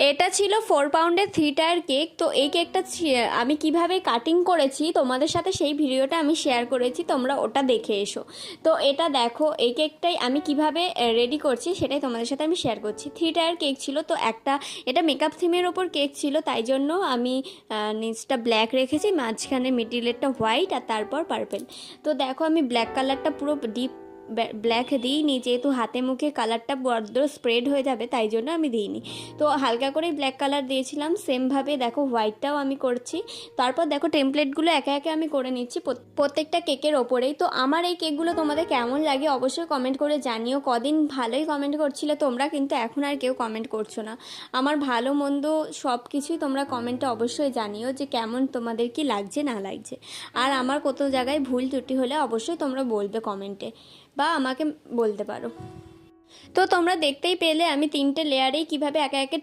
এটা ছিল 4 পাউন্ডের 3 টায়ার কেক। তো এই কেকটা আমি কিভাবে কাটিং করেছি তোমাদের সাথে সেই ভিডিওটা আমি শেয়ার করেছি, তোমরা ওটা দেখে এসো। তো এটা দেখো, এই কেকটাই আমি কিভাবে রেডি করছি সেটাই তোমাদের সাথে আমি শেয়ার করছি। 3 টায়ার কেক ছিল, তো একটা এটা মেকআপ থিমের ওপর কেক ছিল, তাই জন্য আমি নিচটা ব্ল্যাক রেখেছি, মাঝখানে মিডিলেরটা হোয়াইট আর তারপর পার্পেল। তো দেখো আমি ব্ল্যাক কালারটা পুরো ডিপ ব্ল্যাক দিইনি, যেহেতু হাতে মুখে কালারটা বড্ড স্প্রেড হয়ে যাবে তাই জন্য আমি দিইনি। তো হালকা করে ব্ল্যাক কালার দিয়েছিলাম। সেমভাবে দেখো হোয়াইটটাও আমি করছি। তারপর দেখো টেমপ্লেটগুলো একে একে আমি করে নিচ্ছি প্রত্যেকটা কেকের ওপরেই। তো আমার এই কেকগুলো তোমাদের কেমন লাগে অবশ্যই কমেন্ট করে জানিও। কদিন ভালোই কমেন্ট করছিলে তোমরা, কিন্তু এখন আর কেউ কমেন্ট করছো না। আমার ভালো মন্দ সব কিছুই তোমরা কমেন্টে অবশ্যই জানিও যে কেমন তোমাদের কি লাগছে না লাগছে। আর আমার কত জায়গায় ভুল ত্রুটি হলে অবশ্যই তোমরা বলবে কমেন্টে, বা আমাকে বলতে পারো। তো তোমরা দেখতেই পেলে আমি 3টে লেয়ারেই কিভাবে একে একে